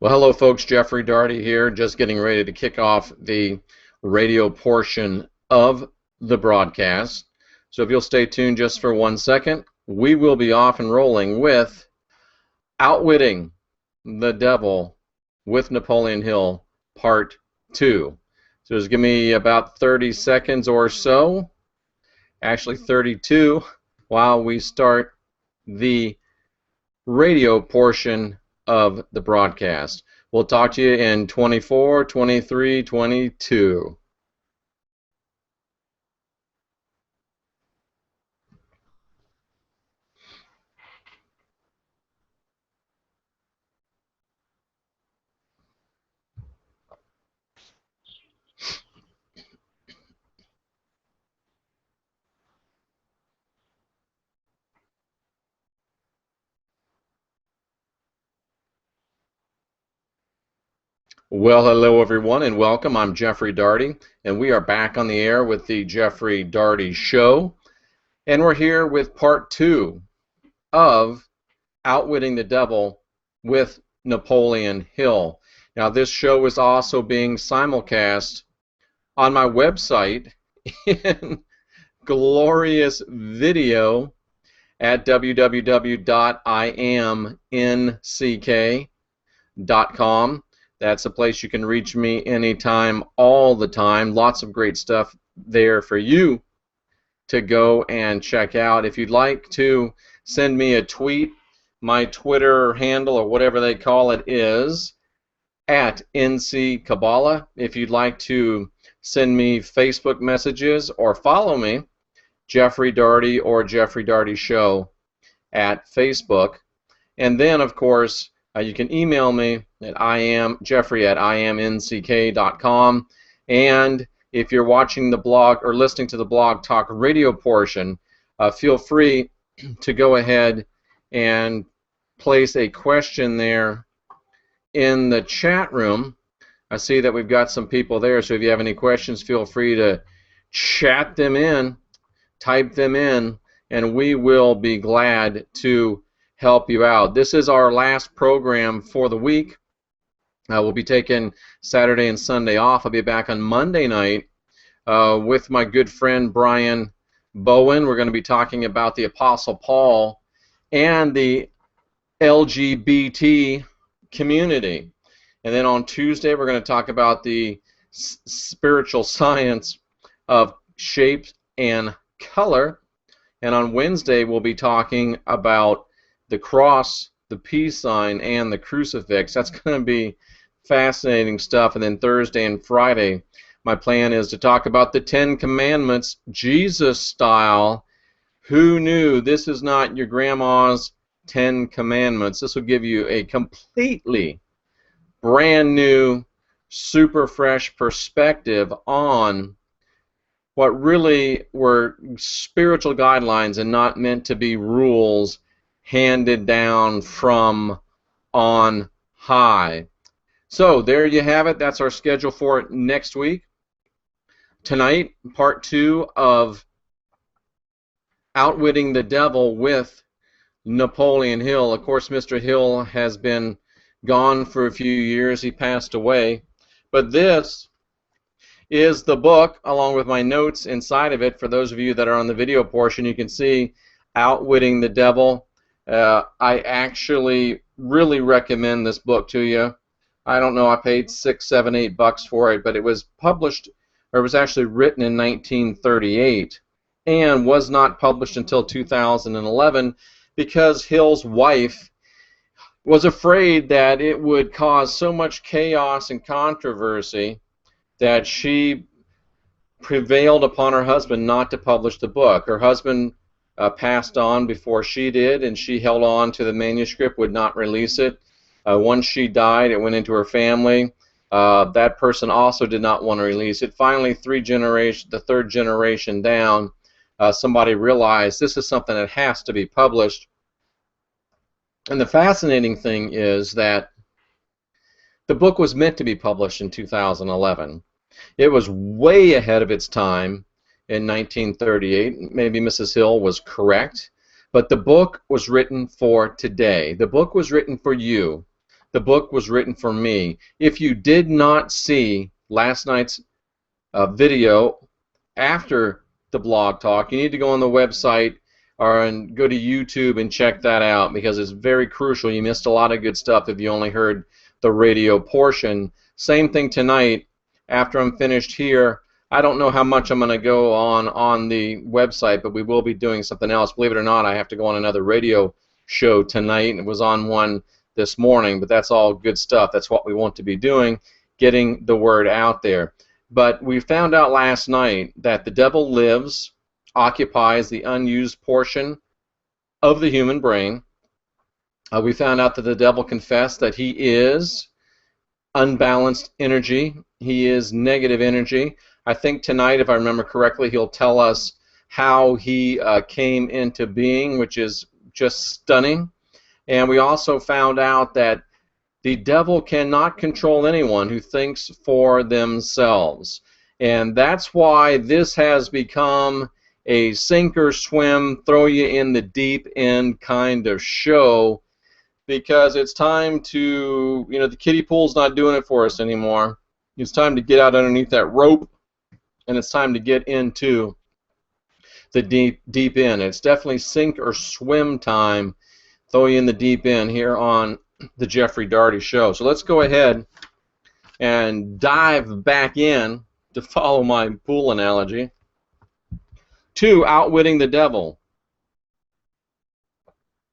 Well, hello folks, Jeffrey Darty here, just getting ready to kick off the radio portion of the broadcast. So if you'll stay tuned just for 1 second, we will be off and rolling with Outwitting the Devil with Napoleon Hill, Part 2. So just give me about 30 seconds or so, actually 32, while we start the radio portion of the broadcast. We'll talk to you in 24, 23, 22. Well, hello everyone and welcome. I'm Jeffrey Darty and we are back on the air with the Jeffrey Darty Show, and we're here with part 2 of Outwitting the Devil with Napoleon Hill. Now this show is also being simulcast on my website in glorious video at www.imnck.com. That's a place you can reach me anytime, all the time. Lots of great stuff there for you to go and check out. If you'd like to send me a tweet, my Twitter handle, or whatever they call it, is at @NCKabbalah. If you'd like to send me Facebook messages or follow me, Jeffrey Darty or Jeffrey Darty Show at Facebook. And then, of course, you can email me at jeffrey@imnck.com. And if you're watching the blog or listening to the Blog Talk radio portion, feel free to go ahead and place a question there in the chat room. I see that we've got some people there, so if you have any questions, feel free to chat them in, type them in, and we will be glad to help you out. This is our last program for the week. We'll be taking Saturday and Sunday off. I'll be back on Monday night with my good friend Brian Bowen. We're going to be talking about the Apostle Paul and the LGBT community. And then on Tuesday we're going to talk about the spiritual science of shape and color. And on Wednesday we'll be talking about the cross, the peace sign, and the crucifix. That's going to be fascinating stuff. And then Thursday and Friday, my plan is to talk about the 10 Commandments, Jesus style. Who knew? This is not your grandma's 10 Commandments. This will give you a completely brand new, super fresh perspective on what really were spiritual guidelines and not meant to be rules handed down from on high. So there you have it. That's our schedule for next week. Tonight, part 2 of Outwitting the Devil with Napoleon Hill. Of course, Mr. Hill has been gone for a few years. He passed away. But this is the book, along with my notes inside of it. For those of you that are on the video portion, you can see Outwitting the Devil. I actually really recommend this book to you. I don't know, I paid $6, $7, $8 for it, but it was published, or it was actually written in 1938 and was not published until 2011 because Hill's wife was afraid that it would cause so much chaos and controversy that she prevailed upon her husband not to publish the book. Her husband passed on before she did, and she held on to the manuscript, would not release it. Once she died, it went into her family. That person also did not want to release it. Finally, the third generation down, somebody realized this is something that has to be published. And the fascinating thing is that the book was meant to be published in 2011. It was way ahead of its time in 1938. Maybe Mrs. Hill was correct, but the book was written for today. The book was written for you. The book was written for me. If you did not see last night's video after the blog talk, you need to go on the website and go to YouTube and check that out, because it's very crucial. You missed a lot of good stuff if you only heard the radio portion. Same thing tonight. After I'm finished here, I don't know how much I'm going to go on the website, but we will be doing something else. Believe it or not, I have to go on another radio show tonight, and it was on one this morning, but that's all good stuff. That's what we want to be doing, getting the word out there. But we found out last night that the devil lives, occupies the unused portion of the human brain. We found out that the devil confessed that he is unbalanced energy. He is negative energy. I think tonight, if I remember correctly, he'll tell us how he came into being, which is just stunning. And we also found out that the devil cannot control anyone who thinks for themselves. And that's why this has become a sink or swim, throw you in the deep end kind of show, because it's time to, the kiddie pool's not doing it for us anymore. It's time to get out underneath that rope, and it's time to get into the deep end. It's definitely sink or swim time. Throw you in the deep end here on the Jeffrey Daugherty Show. So let's go ahead and dive back in, to follow my pool analogy, to Outwitting the Devil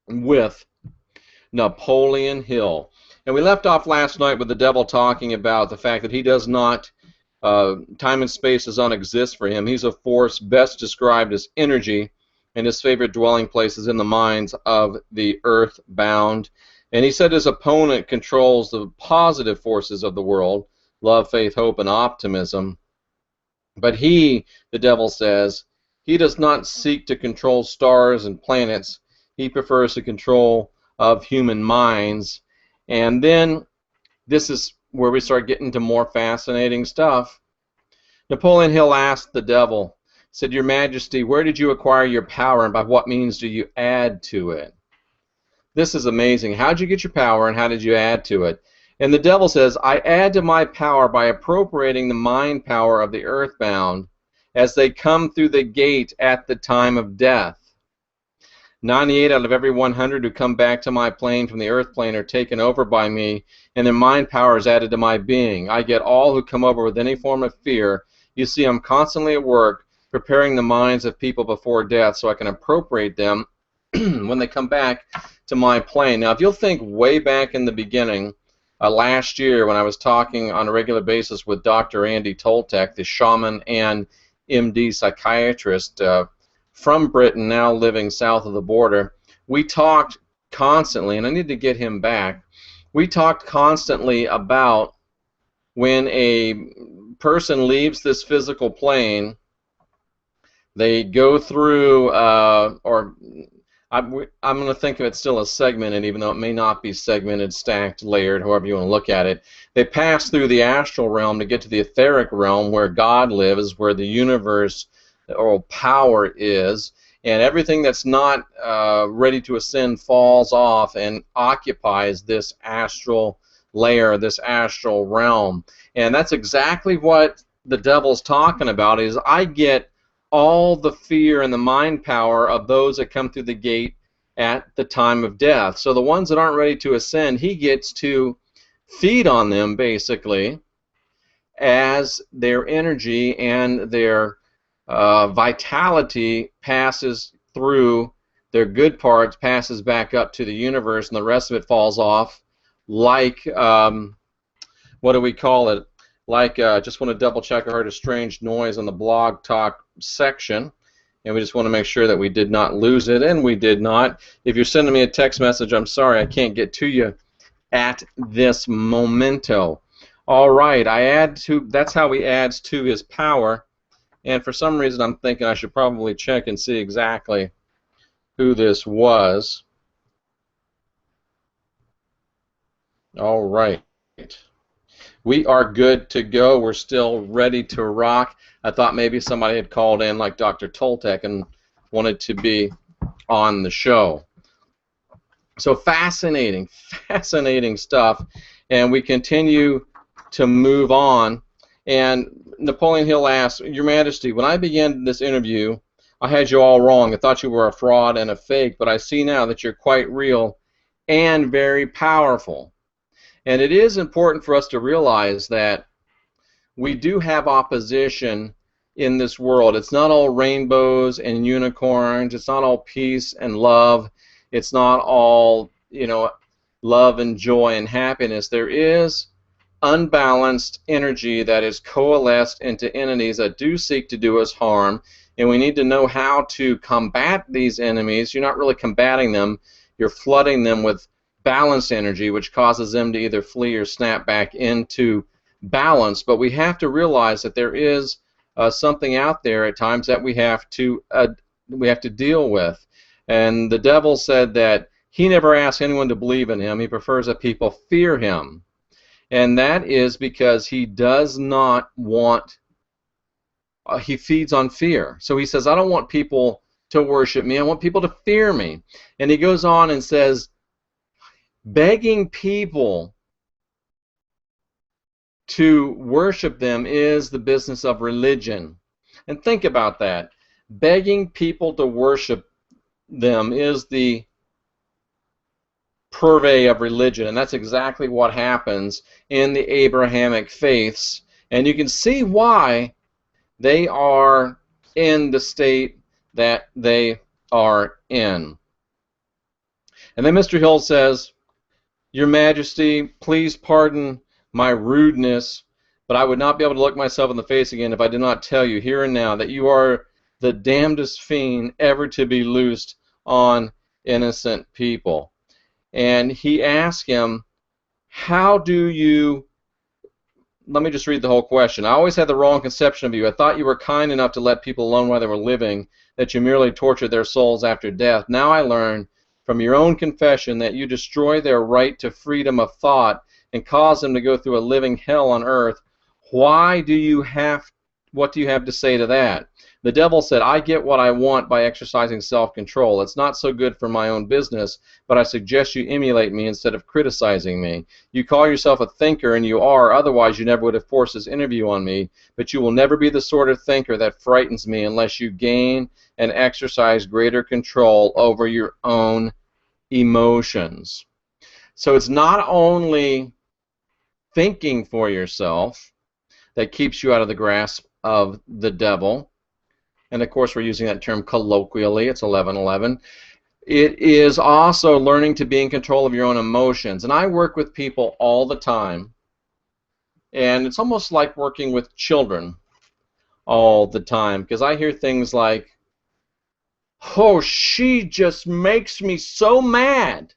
with Napoleon Hill. And we left off last night with the devil talking about the fact that he does not, time and space does not exist for him. He's a force best described as energy, and his favorite dwelling place is in the minds of the earthbound. And he said his opponent controls the positive forces of the world, love, faith, hope, and optimism. But he, the devil says, he does not seek to control stars and planets. He prefers the control of human minds. And then this is where we start getting to more fascinating stuff. Napoleon Hill asked the devil, said, "Your Majesty, where did you acquire your power, and by what means do you add to it?" This is amazing. How did you get your power, and how did you add to it? And the devil says, "I add to my power by appropriating the mind power of the earthbound as they come through the gate at the time of death. 98 out of every 100 who come back to my plane from the earth plane are taken over by me, and their mind power is added to my being. I get all who come over with any form of fear. You see, I'm constantly at work preparing the minds of people before death so I can appropriate them when they come back to my plane." Now, if you'll think way back in the beginning, last year when I was talking on a regular basis with Dr. Andy Toltec, the shaman and MD psychiatrist from Britain, now living south of the border, we talked constantly, and I need to get him back, we talked constantly about when a person leaves this physical plane, they go through, or I'm going to think of it still as segmented, even though it may not be segmented, stacked, layered, however you want to look at it. They pass through the astral realm to get to the etheric realm where God lives, where the universe or power is, and everything that's not ready to ascend falls off and occupies this astral layer, this astral realm. And that's exactly what the devil's talking about, is I get all the fear and the mind power of those that come through the gate at the time of death. So the ones that aren't ready to ascend, he gets to feed on them, basically, as their energy and their vitality passes through, their good parts passes back up to the universe, and the rest of it falls off like, what do we call it? Like, just want to double check, I heard a strange noise on the blog talk section, and we just want to make sure that we did not lose it, and we did not. If you're sending me a text message, I'm sorry I can't get to you at this momento. All right, that's how he adds to his power, and for some reason I'm thinking I should probably check and see exactly who this was. All right. We are good to go. We're still ready to rock. I thought maybe somebody had called in like Dr. Toltec and wanted to be on the show. So fascinating, fascinating stuff, and we continue to move on. And Napoleon Hill asks, Your Majesty, when I began this interview, I had you all wrong. I thought you were a fraud and a fake, but I see now that you're quite real and very powerful. And it is important for us to realize that we do have opposition in this world. It's not all rainbows and unicorns. It's not all peace and love. It's not all, love and joy and happiness. There is unbalanced energy that is coalesced into entities that do seek to do us harm, and we need to know how to combat these enemies. You're not really combating them. You're flooding them with balanced energy, which causes them to either flee or snap back into balance. But we have to realize that there is something out there at times that we have to deal with. And the devil said that he never asks anyone to believe in him. He prefers that people fear him. And that is because he does not want, he feeds on fear. So he says, I don't want people to worship me. I want people to fear me. And he goes on and says, begging people to worship them is the business of religion. And think about that. Begging people to worship them is the purvey of religion, and that's exactly what happens in the Abrahamic faiths. And you can see why they are in the state that they are in. And then Mr. Hill says, Your Majesty, please pardon my rudeness, but I would not be able to look myself in the face again if I did not tell you here and now that you are the damnedest fiend ever to be loosed on innocent people. And he asked him, how do you, let me just read the whole question. I always had the wrong conception of you. I thought you were kind enough to let people alone while they were living, that you merely tortured their souls after death. Now I learn from your own confession that you destroy their right to freedom of thought and cause them to go through a living hell on earth. What do you have to say to that? The devil said, I get what I want by exercising self-control. It's not so good for my own business, but I suggest you emulate me instead of criticizing me. You call yourself a thinker, and you are, otherwise you never would have forced this interview on me, but you will never be the sort of thinker that frightens me unless you gain and exercise greater control over your own emotions. So it's not only thinking for yourself that keeps you out of the grasp of the devil, and of course we're using that term colloquially, it's 11:11. It is also learning to be in control of your own emotions. And I work with people all the time, and it's almost like working with children all the time, because I hear things like, oh, she just makes me so mad,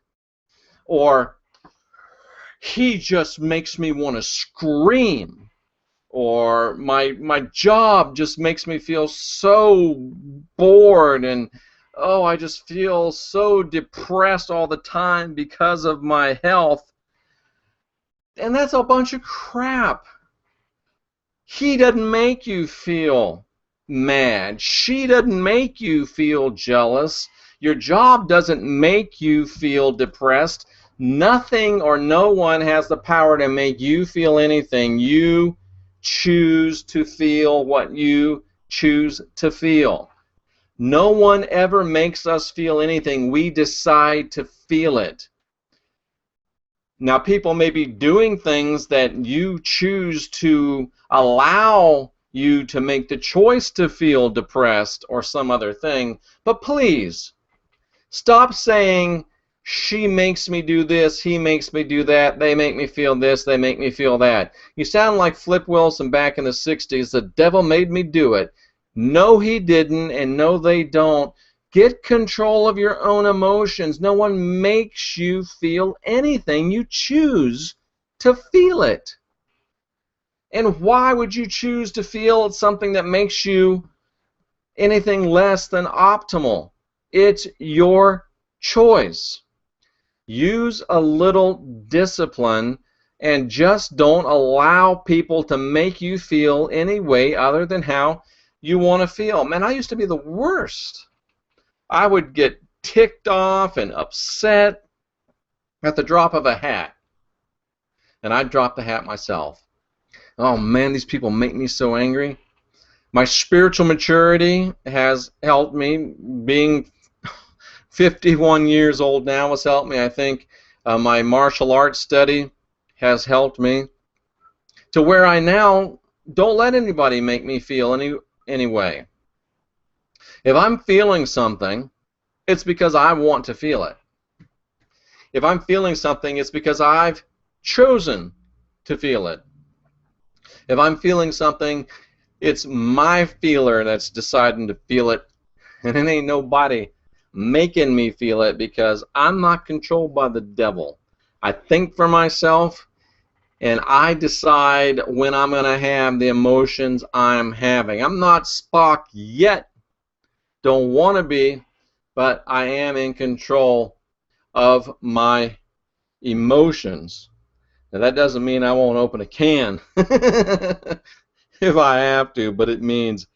or he just makes me want to scream, or my job just makes me feel so bored, and oh, I just feel so depressed all the time because of my health. And that's a bunch of crap. He doesn't make you feel mad. She doesn't make you feel jealous. Your job doesn't make you feel depressed. Nothing or no one has the power to make you feel anything. You choose to feel what you choose to feel. No one ever makes us feel anything. We decide to feel it. Now, people may be doing things that you choose to allow you to make the choice to feel depressed or some other thing, but please, stop saying, she makes me do this, he makes me do that, they make me feel this, they make me feel that. You sound like Flip Wilson back in the 60s, the devil made me do it. No, he didn't, and no, they don't. Get control of your own emotions. No one makes you feel anything. You choose to feel it. And why would you choose to feel something that makes you anything less than optimal? It's your choice. Use a little discipline and just don't allow people to make you feel any way other than how you want to feel. Man, I used to be the worst. I would get ticked off and upset at the drop of a hat. And I'd drop the hat myself. Oh man, these people make me so angry. My spiritual maturity has helped me. Being 51 years old now has helped me. I think my martial arts study has helped me to where I now don't let anybody make me feel any way. If I'm feeling something, it's because I want to feel it. If I'm feeling something, it's because I've chosen to feel it. If I'm feeling something, it's my feeler that's deciding to feel it, and it ain't nobody making me feel it because I'm not controlled by the devil. I think for myself, and I decide when I'm going to have the emotions I'm having. I'm not Spock yet, don't want to be, but I am in control of my emotions. Now that doesn't mean I won't open a can if I have to, but it means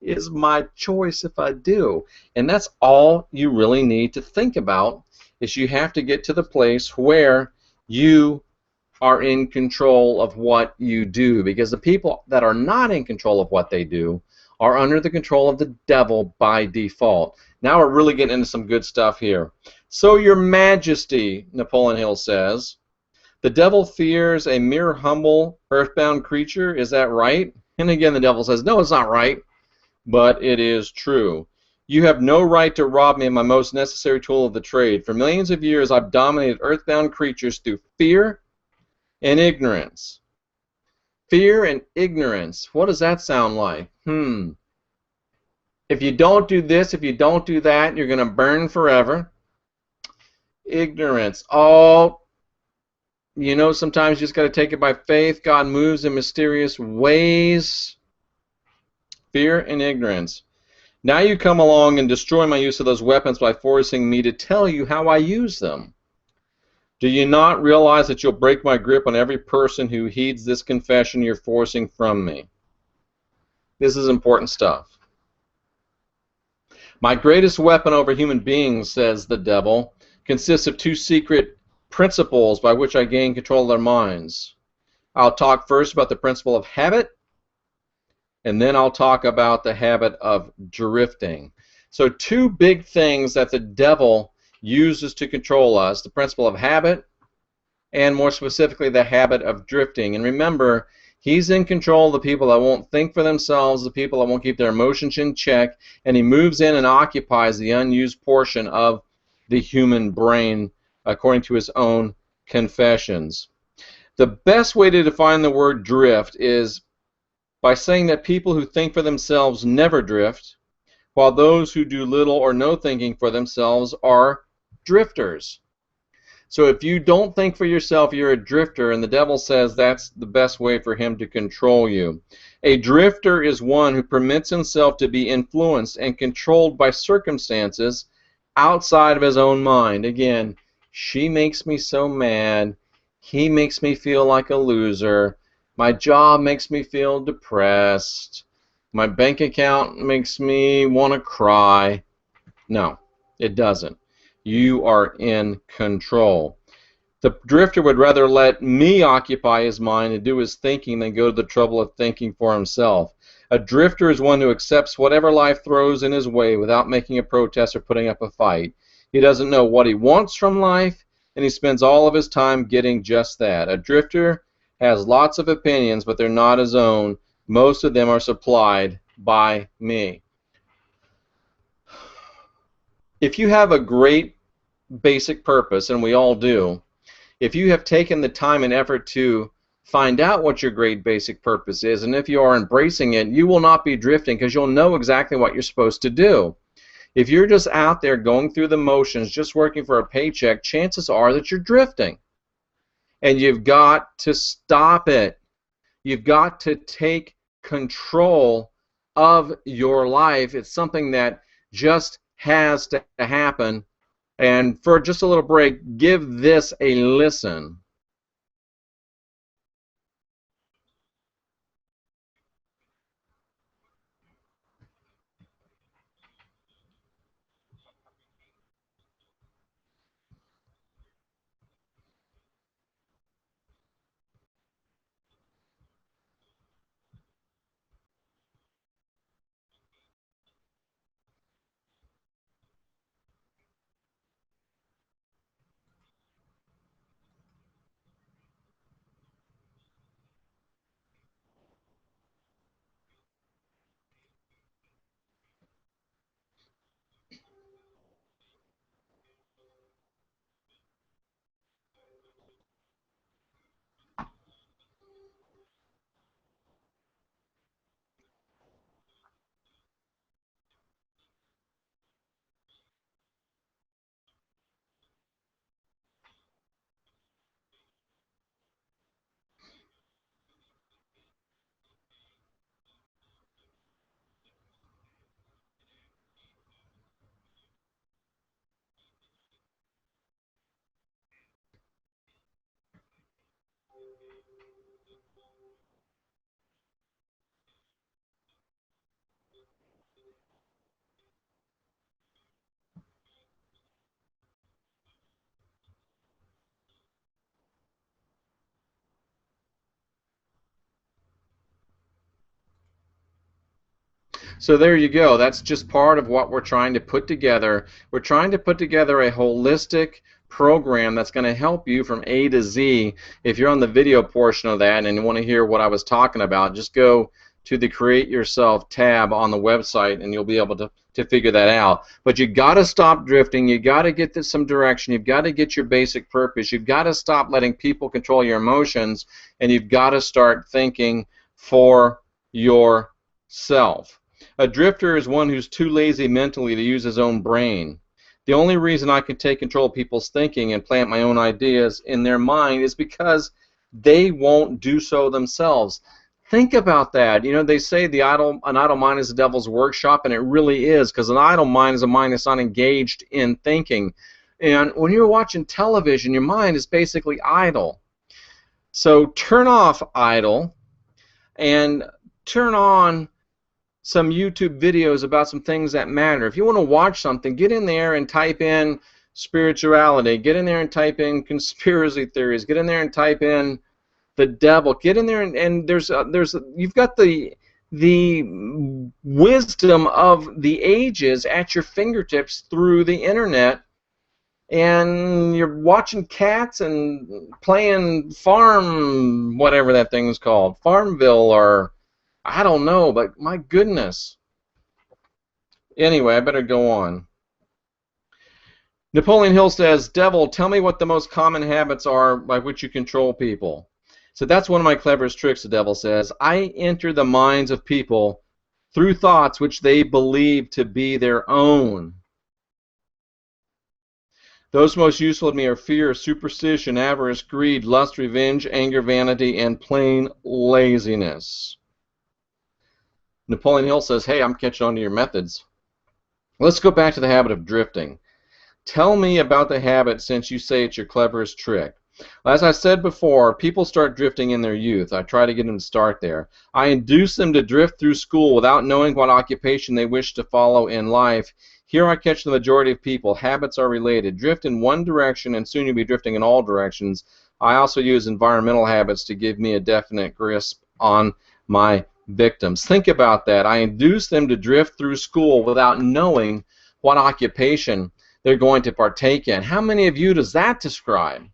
it's my choice if I do. And that's all you really need to think about, is you have to get to the place where you are in control of what you do, because the people that are not in control of what they do are under the control of the devil by default. Now we're really getting into some good stuff here. So, Your Majesty, Napoleon Hill says, the devil fears a mere humble earthbound creature. Is that right? And again, the devil says, no, it's not right, but it is true. You have no right to rob me of my most necessary tool of the trade. For millions of years, I've dominated earthbound creatures through fear and ignorance. Fear and ignorance. What does that sound like? If you don't do this, if you don't do that, you're going to burn forever. Ignorance. Oh, you know, sometimes you just got to take it by faith. God moves in mysterious ways. Fear and ignorance. Now you come along and destroy my use of those weapons by forcing me to tell you how I use them. Do you not realize that you'll break my grip on every person who heeds this confession you're forcing from me? This is important stuff. My greatest weapon over human beings, says the devil, consists of two secret principles by which I gain control of their minds. I'll talk first about the principle of habit, and then I'll talk about the habit of drifting. So two big things that the devil uses to control us: the principle of habit, and more specifically the habit of drifting. And remember, he's in control of the people that won't think for themselves, the people that won't keep their emotions in check, and he moves in and occupies the unused portion of the human brain according to his own confessions. The best way to define the word drift is by saying that people who think for themselves never drift, while those who do little or no thinking for themselves are drifters. So if you don't think for yourself, you're a drifter, and the devil says that's the best way for him to control you. A drifter is one who permits himself to be influenced and controlled by circumstances outside of his own mind. Again, she makes me so mad. He makes me feel like a loser. My job makes me feel depressed. My bank account makes me want to cry. No, it doesn't. You are in control. The drifter would rather let me occupy his mind and do his thinking than go to the trouble of thinking for himself. A drifter is one who accepts whatever life throws in his way without making a protest or putting up a fight. He doesn't know what he wants from life, and he spends all of his time getting just that. A drifter has lots of opinions, but they're not his own. Most of them are supplied by me. If you have a great basic purpose, and we all do, if you have taken the time and effort to find out what your great basic purpose is, and if you are embracing it, you will not be drifting because you'll know exactly what you're supposed to do. If you're just out there going through the motions, just working for a paycheck, chances are that you're drifting. And you've got to stop it. You've got to take control of your life. It's something that just has to happen. And for just a little break, give this a listen. So there you go. That's just part of what we're trying to put together. We're trying to put together a holistic program that's going to help you from A to Z. If you're on the video portion of that and you want to hear what I was talking about, just go to the Create Yourself tab on the website and you'll be able to figure that out. But you got to stop drifting. You got to get some direction. You've got to get your basic purpose. You've got to stop letting people control your emotions, and you've got to start thinking for yourself. A drifter is one who's too lazy mentally to use his own brain. The only reason I can take control of people's thinking and plant my own ideas in their mind is because they won't do so themselves. Think about that. You know, they say an idle mind is the devil's workshop, and it really is, because an idle mind is a mind that's not engaged in thinking. And when you're watching television, your mind is basically idle. So turn off idle and turn on some YouTube videos about some things that matter. If you want to watch something, get in there and type in spirituality. Get in there and type in conspiracy theories. Get in there and type in the devil. Get in there and you've got the wisdom of the ages at your fingertips through the internet, and you're watching cats and playing farm, whatever that thing's called, Farmville, or I don't know, but my goodness. Anyway, I better go on. Napoleon Hill says, "Devil, tell me what the most common habits are by which you control people." So that's one of my cleverest tricks, the devil says. I enter the minds of people through thoughts which they believe to be their own. Those most useful to me are fear, superstition, avarice, greed, lust, revenge, anger, vanity, and plain laziness. Napoleon Hill says, hey, I'm catching on to your methods. Let's go back to the habit of drifting. Tell me about the habit, since you say it's your cleverest trick. As I said before, people start drifting in their youth. I try to get them to start there. I induce them to drift through school without knowing what occupation they wish to follow in life. Here I catch the majority of people. Habits are related. Drift in one direction, and soon you'll be drifting in all directions. I also use environmental habits to give me a definite grasp on my victims. Think about that. I induce them to drift through school without knowing what occupation they're going to partake in. How many of you does that describe?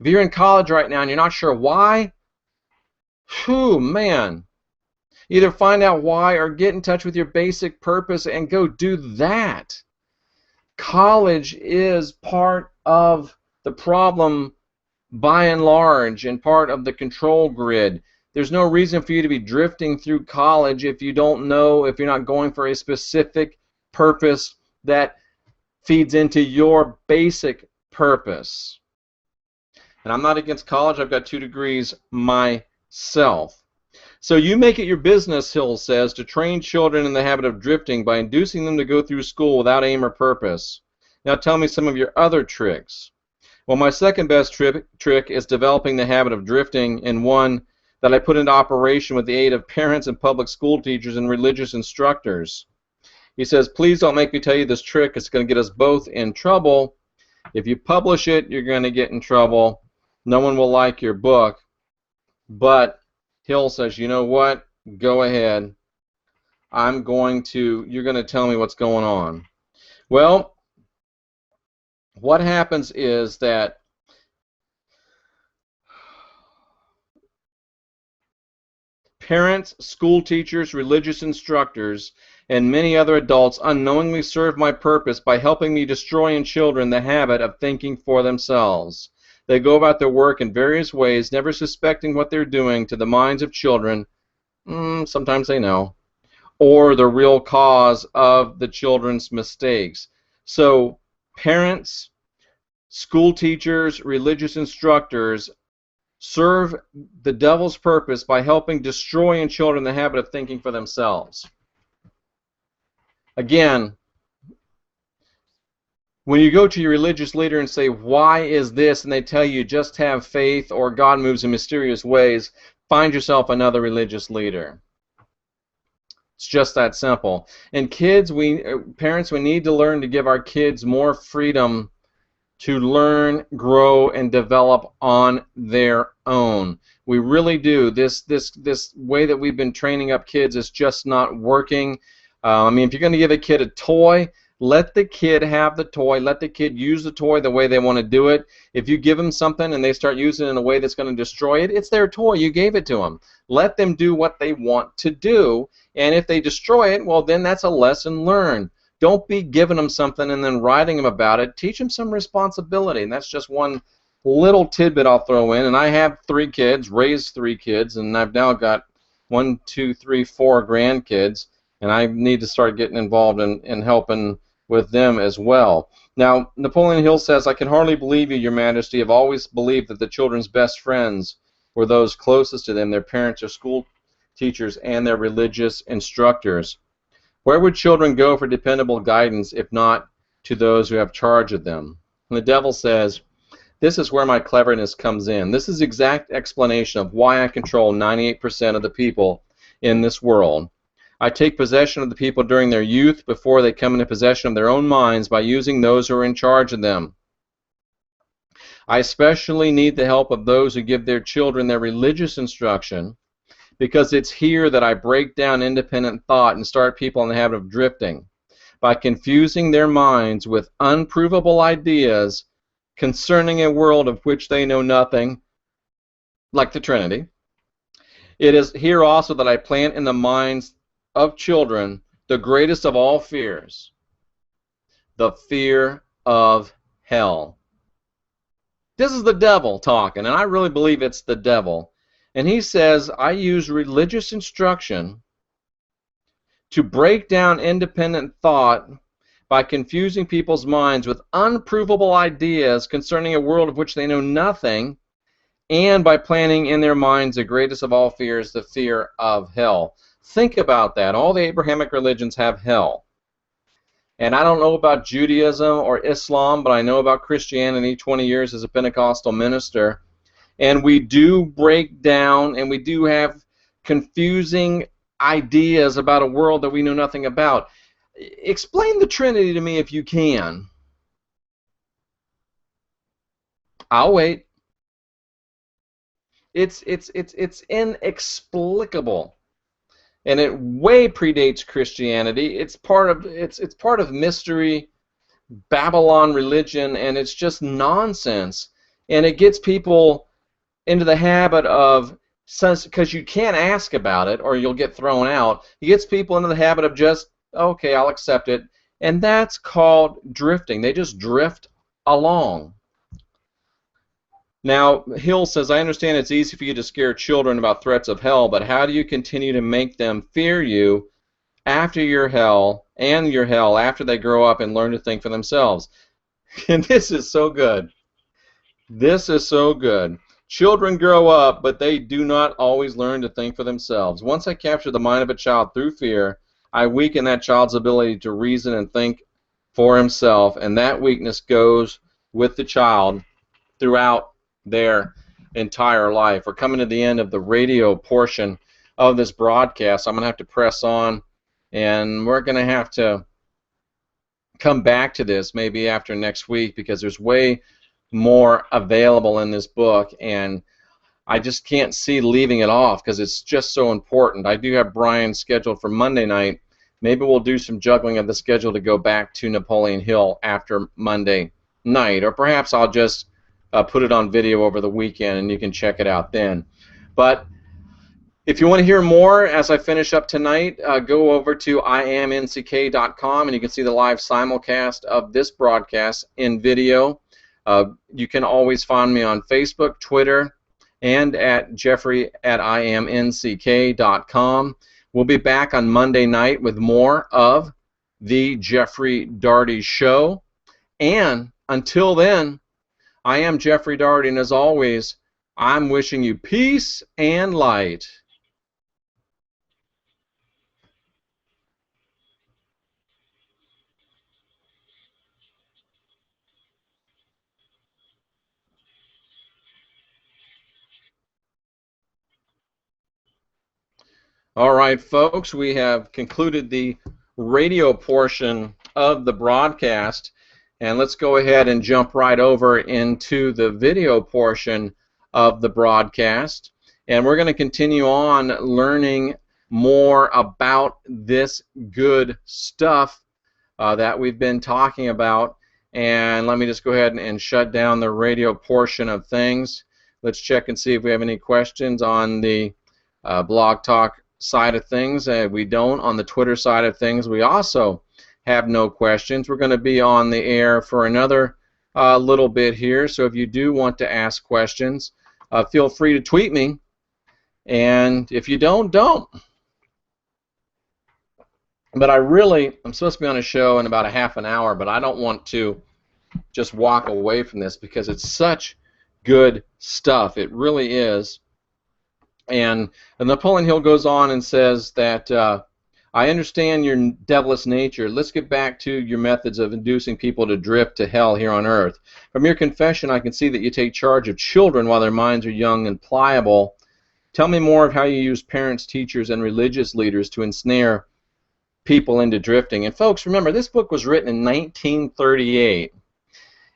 If you're in college right now and you're not sure why, whew, man. Either find out why or get in touch with your basic purpose and go do that. College is part of the problem by and large, and part of the control grid. There's no reason for you to be drifting through college if you don't know, if you're not going for a specific purpose that feeds into your basic purpose. And I'm not against college. I've got 2 degrees myself. So you make it your business, Hill says, to train children in the habit of drifting by inducing them to go through school without aim or purpose. Now tell me some of your other tricks. Well, my second best trick is developing the habit of drifting, and one that I put into operation with the aid of parents and public school teachers and religious instructors. He says, please don't make me tell you this trick. It's going to get us both in trouble. If you publish it, you're going to get in trouble. No one will like your book. But Hill says, you know what? Go ahead. You're going to tell me what's going on. Well, what happens is that parents, school teachers, religious instructors, and many other adults unknowingly serve my purpose by helping me destroy in children the habit of thinking for themselves. They go about their work in various ways, never suspecting what they're doing to the minds of children, sometimes they know, or the real cause of the children's mistakes. So parents, school teachers, religious instructors serve the devil's purpose by helping destroy in children the habit of thinking for themselves. Again, when you go to your religious leader and say, why is this, and they tell you just have faith or God moves in mysterious ways, find yourself another religious leader. It's just that simple. And kids, parents, we need to learn to give our kids more freedom to learn, grow, and develop on their own. We really do. This way that we've been training up kids is just not working. I mean, if you're going to give a kid a toy, let the kid have the toy. Let the kid use the toy the way they want to do it. If you give them something and they start using it in a way that's going to destroy it, it's their toy. You gave it to them. Let them do what they want to do. And if they destroy it, well, then that's a lesson learned. Don't be giving them something and then writing them about it. Teach them some responsibility. And that's just one little tidbit I'll throw in. And I have 3 kids, raised 3 kids, and I've now got 1, 2, 3, 4 grandkids. And I need to start getting involved in helping with them as well. Now, Napoleon Hill says, I can hardly believe you, Your Majesty. I've always believed that the children's best friends were those closest to them, their parents or school teachers and their religious instructors. Where would children go for dependable guidance if not to those who have charge of them? And the devil says, this is where my cleverness comes in. This is the exact explanation of why I control 98% of the people in this world. I take possession of the people during their youth before they come into possession of their own minds by using those who are in charge of them. I especially need the help of those who give their children their religious instruction, because it's here that I break down independent thought and start people in the habit of drifting by confusing their minds with unprovable ideas concerning a world of which they know nothing, like the Trinity. It is here also that I plant in the minds of children the greatest of all fears, the fear of hell. This is the devil talking, and I really believe it's the devil. And he says, I use religious instruction to break down independent thought by confusing people's minds with unprovable ideas concerning a world of which they know nothing, and by planting in their minds the greatest of all fears, the fear of hell. Think about that. All the Abrahamic religions have hell. And I don't know about Judaism or Islam, but I know about Christianity, 20 years as a Pentecostal minister. And we do break down and we do have confusing ideas about a world that we know nothing about. Explain the Trinity to me if you can. I'll wait. It's inexplicable. And it way predates Christianity. It's part of mystery, Babylon religion, and it's just nonsense. And it gets people into the habit of, because you can't ask about it or you'll get thrown out, it gets people into the habit of just, okay, I'll accept it. And that's called drifting. They just drift along. Now, Hill says, I understand it's easy for you to scare children about threats of hell, but how do you continue to make them fear you after your hell and your hell after they grow up and learn to think for themselves? And this is so good. This is so good. Children grow up, but they do not always learn to think for themselves. Once I capture the mind of a child through fear, I weaken that child's ability to reason and think for himself, and that weakness goes with the child throughout their entire life. We're coming to the end of the radio portion of this broadcast. I'm going to have to press on, and we're going to have to come back to this maybe after next week, because there's way more available in this book, and I just can't see leaving it off because it's just so important. I do have Brian scheduled for Monday night. Maybe we'll do some juggling of the schedule to go back to Napoleon Hill after Monday night, or perhaps I'll just put it on video over the weekend and you can check it out then. But if you want to hear more as I finish up tonight, go over to imnck.com and you can see the live simulcast of this broadcast in video. You can always find me on Facebook, Twitter, and at jeffrey@imnck.com. We'll be back on Monday night with more of the Jeffrey Daugherty Show. And until then, I am Jeffrey Daugherty, and as always, I'm wishing you peace and light. All right, folks, we have concluded the radio portion of the broadcast. And let's go ahead and jump right over into the video portion of the broadcast. And we're going to continue on learning more about this good stuff that we've been talking about. And let me just go ahead and shut down the radio portion of things. Let's check and see if we have any questions on the Blog Talk side of things. We don't. On the Twitter side of things, we also have no questions. We're going to be on the air for another little bit here, so if you do want to ask questions, feel free to tweet me, and if you don't. But I'm supposed to be on a show in about a half an hour, but I don't want to just walk away from this because it's such good stuff. It really is. And Napoleon Hill goes on and says that I understand your devilish nature. Let's get back to your methods of inducing people to drift to hell here on earth. From your confession, I can see that you take charge of children while their minds are young and pliable. Tell me more of how you use parents, teachers, and religious leaders to ensnare people into drifting. And folks, remember, this book was written in 1938.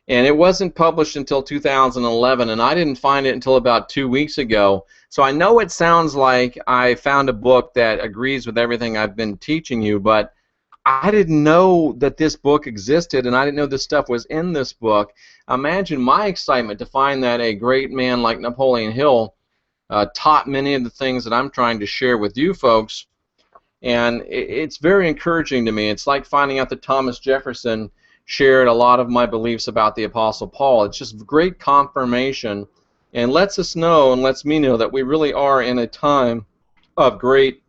And it wasn't published until 2011, and I didn't find it until about 2 weeks ago. So I know it sounds like I found a book that agrees with everything I've been teaching you, but I didn't know that this book existed, and I didn't know this stuff was in this book. Imagine my excitement to find that a great man like Napoleon Hill taught many of the things that I'm trying to share with you folks. And it's very encouraging to me. It's like finding out that Thomas Jefferson shared a lot of my beliefs about the Apostle Paul. It's just great confirmation and lets us know and lets me know that we really are in a time of great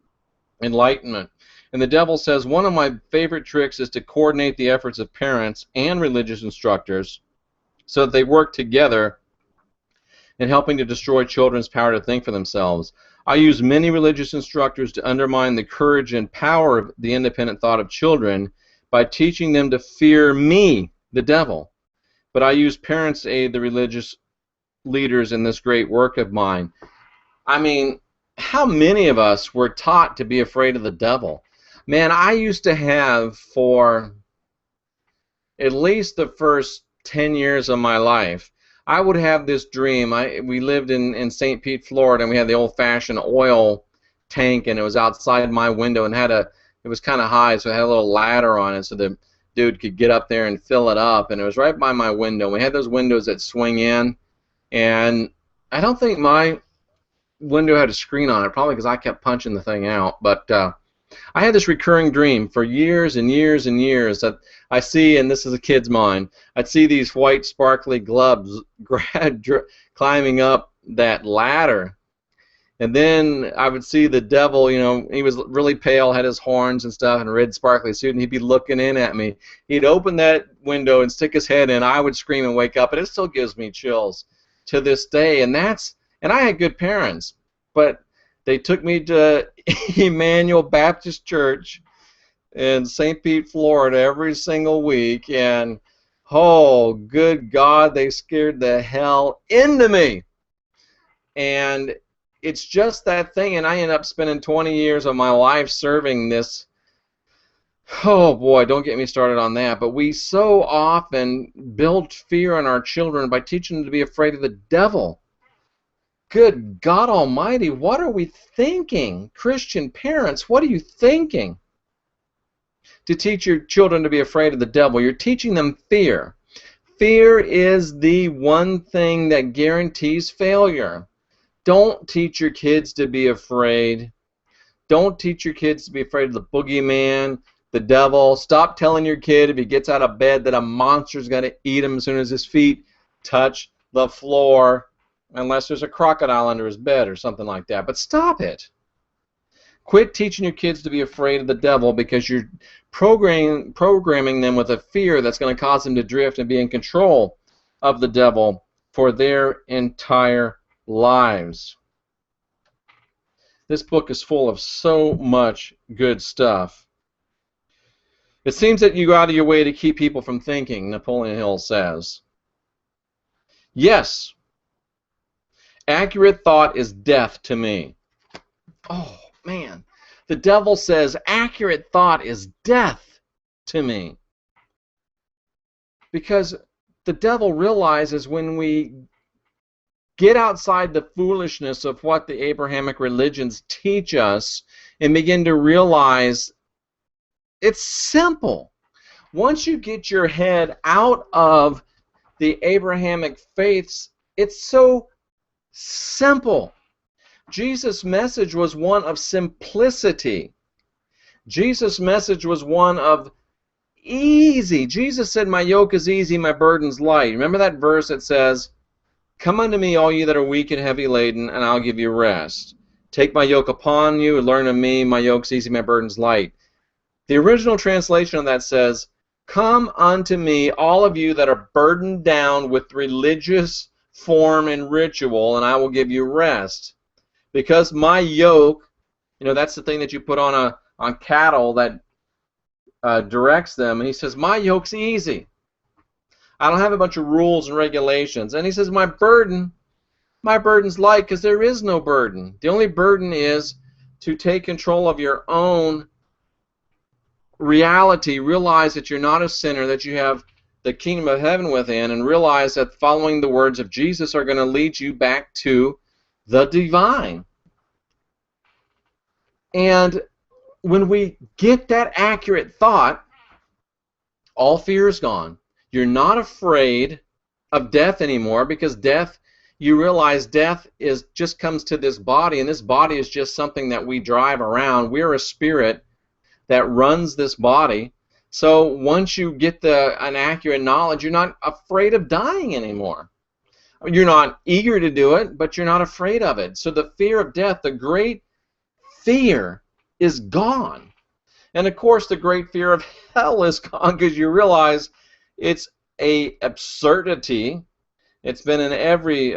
enlightenment. And the devil says, one of my favorite tricks is to coordinate the efforts of parents and religious instructors so that they work together in helping to destroy children's power to think for themselves. I use many religious instructors to undermine the courage and power of the independent thought of children by teaching them to fear me, the devil. But I use parents to aid the religious leaders in this great work of mine. I mean, how many of us were taught to be afraid of the devil? Man, I used to have, for at least the first 10 years of my life, I would have this dream. We lived in St. Pete, Florida, and we had the old-fashioned oil tank, and it was outside my window, and it was kind of high, so it had a little ladder on it so the dude could get up there and fill it up, and it was right by my window. We had those windows that swing in, and I don't think my window had a screen on it, probably because I kept punching the thing out, but I had this recurring dream for years and years and years that I see, and this is a kid's mind, I'd see these white sparkly gloves climbing up that ladder. And then I would see the devil, you know, he was really pale, had his horns and stuff, and a red sparkly suit, and he'd be looking in at me. He'd open that window and stick his head in. I would scream and wake up, and it still gives me chills to this day. And I had good parents, but they took me to Emmanuel Baptist Church in St. Pete, Florida, every single week, and oh, good God, they scared the hell into me. And it's just that thing, and I ended up spending 20 years of my life serving this. Oh boy, don't get me started on that. But we so often build fear in our children by teaching them to be afraid of the devil. Good God Almighty, what are we thinking? Christian parents, what are you thinking? To teach your children to be afraid of the devil, you're teaching them fear. Fear is the one thing that guarantees failure. Don't teach your kids to be afraid. Don't teach your kids to be afraid of the boogeyman, the devil. Stop telling your kid if he gets out of bed that a monster's going to eat him as soon as his feet touch the floor, unless there's a crocodile under his bed or something like that. But stop it. Quit teaching your kids to be afraid of the devil because you're programming them with a fear that's going to cause them to drift and be in control of the devil for their entire lives. This book is full of so much good stuff. It seems that you go out of your way to keep people from thinking, Napoleon Hill says. Yes, accurate thought is death to me. Oh, man. The devil says accurate thought is death to me. Because the devil realizes when we get outside the foolishness of what the Abrahamic religions teach us and begin to realize it's simple. Once you get your head out of the Abrahamic faiths, it's so simple. Jesus' message was one of simplicity. Jesus' message was one of easy. Jesus said, my yoke is easy, my burden's light. Remember that verse that says, come unto me, all you that are weak and heavy laden, and I'll give you rest. Take my yoke upon you, and learn of me, my yoke's easy, my burden's light. The original translation of that says, come unto me, all of you that are burdened down with religious form and ritual, and I will give you rest. Because my yoke, that's the thing that you put on cattle that directs them. And he says, my yoke's easy. I don't have a bunch of rules and regulations. And he says, my burden's light, because there is no burden. The only burden is to take control of your own reality, realize that you're not a sinner, that you have the kingdom of heaven within, and realize that following the words of Jesus are going to lead you back to the divine. And when we get that accurate thought, all fear is gone. You're not afraid of death anymore, because death, you realize death just comes to this body, and this body is just something that we drive around. We're a spirit that runs this body. So once you get an accurate knowledge, you're not afraid of dying anymore. You're not eager to do it, but you're not afraid of it. So the fear of death, the great fear, is gone. And of course the great fear of hell is gone, because you realize it's a absurdity. It's been in every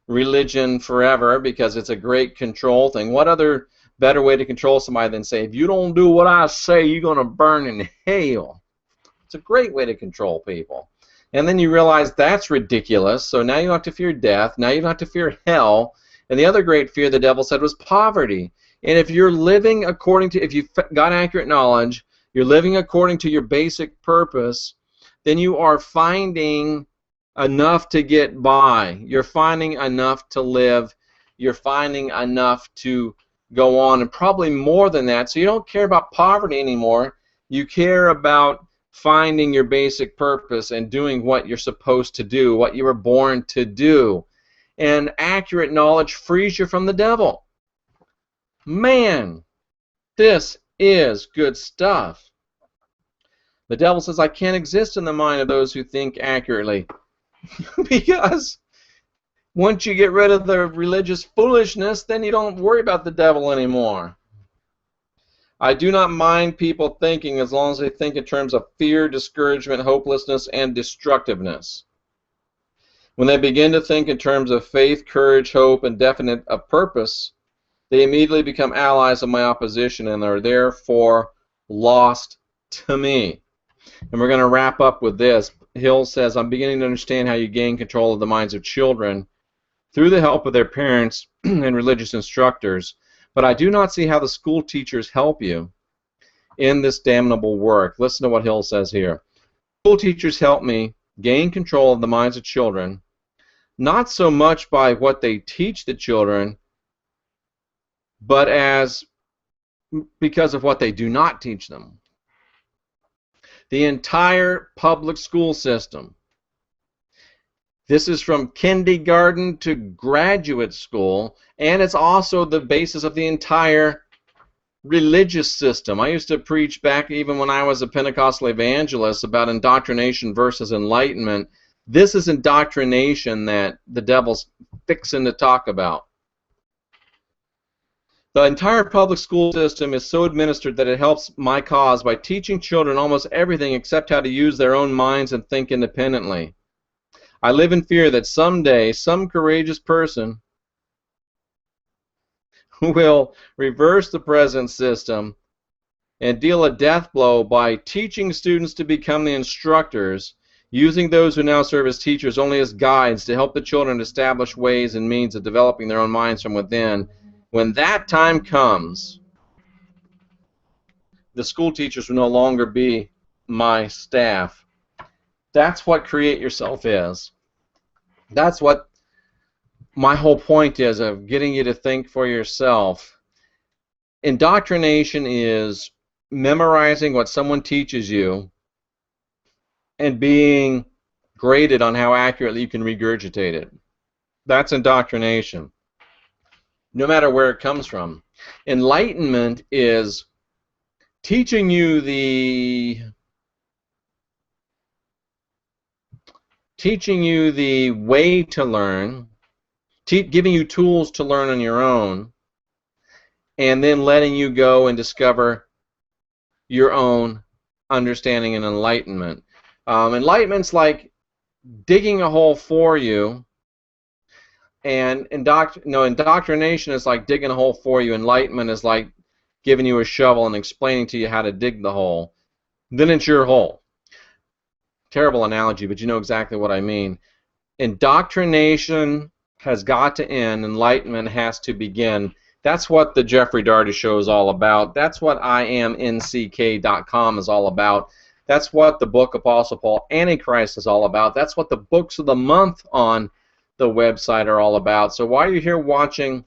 religion forever, because it's a great control thing. What other better way to control somebody than say, if you don't do what I say, you're going to burn in hell? It's a great way to control people. And then you realize that's ridiculous, so now you don't have to fear death, now you don't have to fear hell. And the other great fear the devil said was poverty. And if you're living according to, if you've got accurate knowledge, you're living according to your basic purpose, then you are finding enough to get by. You're finding enough to live. You're finding enough to go on, and probably more than that. So you don't care about poverty anymore. You care about finding your basic purpose and doing what you're supposed to do, what you were born to do. And accurate knowledge frees you from the devil. Man, this is good stuff. The devil says, I can't exist in the mind of those who think accurately. Because once you get rid of the religious foolishness, then you don't worry about the devil anymore. I do not mind people thinking, as long as they think in terms of fear, discouragement, hopelessness, and destructiveness. When they begin to think in terms of faith, courage, hope, and definite of purpose, they immediately become allies of my opposition and are therefore lost to me. And we're going to wrap up with this. Hill says, I'm beginning to understand how you gain control of the minds of children through the help of their parents and religious instructors, but I do not see how the school teachers help you in this damnable work. Listen to what Hill says here. School teachers help me gain control of the minds of children, not so much by what they teach the children, but because of what they do not teach them. The entire public school system, this is from kindergarten to graduate school, and it's also the basis of the entire religious system. I used to preach back even when I was a Pentecostal evangelist about indoctrination versus enlightenment. This is indoctrination that the devil's fixing to talk about. The entire public school system is so administered that it helps my cause by teaching children almost everything except how to use their own minds and think independently. I live in fear that someday some courageous person will reverse the present system and deal a death blow by teaching students to become the instructors, using those who now serve as teachers only as guides to help the children establish ways and means of developing their own minds from within. When that time comes, the school teachers will no longer be my staff. That's what Create Yourself is. That's what my whole point is, of getting you to think for yourself. Indoctrination is memorizing what someone teaches you and being graded on how accurately you can regurgitate it. That's indoctrination, no matter where it comes from. Enlightenment is teaching you the way to learn, giving you tools to learn on your own, and then letting you go and discover your own understanding and enlightenment. Enlightenment's like digging a hole for you, and indoctrination is like digging a hole for you. Enlightenment is like giving you a shovel and explaining to you how to dig the hole. Then it's your hole. Terrible analogy, but you know exactly what I mean. Indoctrination has got to end. Enlightenment has to begin. That's what the Jeffrey Daugherty Show is all about. That's what IamNCK.com is all about. That's what the book Apostle Paul Antichrist is all about. That's what the books of the month on the website are all about. So while you're here watching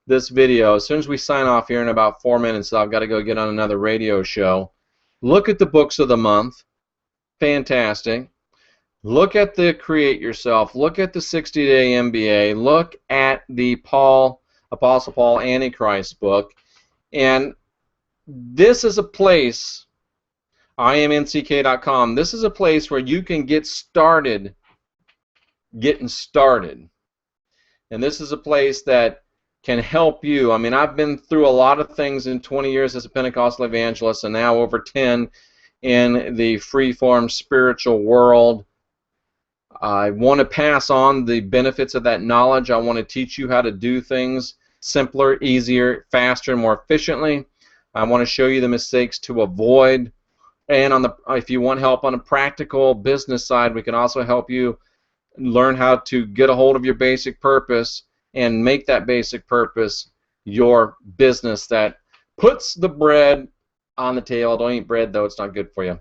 this video, as soon as we sign off here in about 4 minutes, I've got to go get on another radio show. Look at the books of the month. Fantastic. Look at the Create Yourself. Look at the 60-Day MBA. Look at the Apostle Paul Antichrist book. And this is a place, IamNCK.com, this is a place where you can get started getting started. And this is a place that can help you. I mean, I've been through a lot of things in 20 years as a Pentecostal evangelist, and now over 10 in the free-form spiritual world. I want to pass on the benefits of that knowledge. I want to teach you how to do things simpler, easier, faster, and more efficiently. I want to show you the mistakes to avoid. And if you want help on a practical business side, we can also help you learn how to get a hold of your basic purpose and make that basic purpose your business that puts the bread on the table. Don't eat bread, though. It's not good for you.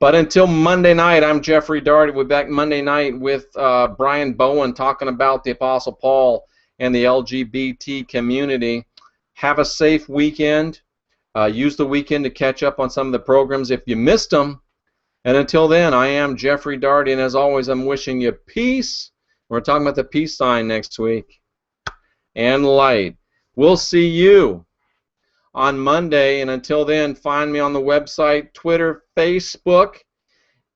But until Monday night, I'm Jeffrey Daugherty. We'll be back Monday night with Brian Bowen talking about the Apostle Paul and the LGBT community. Have a safe weekend. Use the weekend to catch up on some of the programs if you missed them. And until then, I am Jeffrey Daugherty, and as always, I'm wishing you peace. We're talking about the peace sign next week. And light. We'll see you on Monday, and until then, find me on the website, Twitter, Facebook,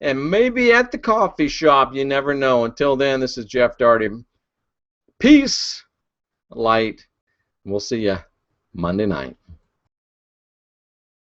and maybe at the coffee shop. You never know. Until then, this is Jeff Daugherty. Peace, light. We'll see you Monday night.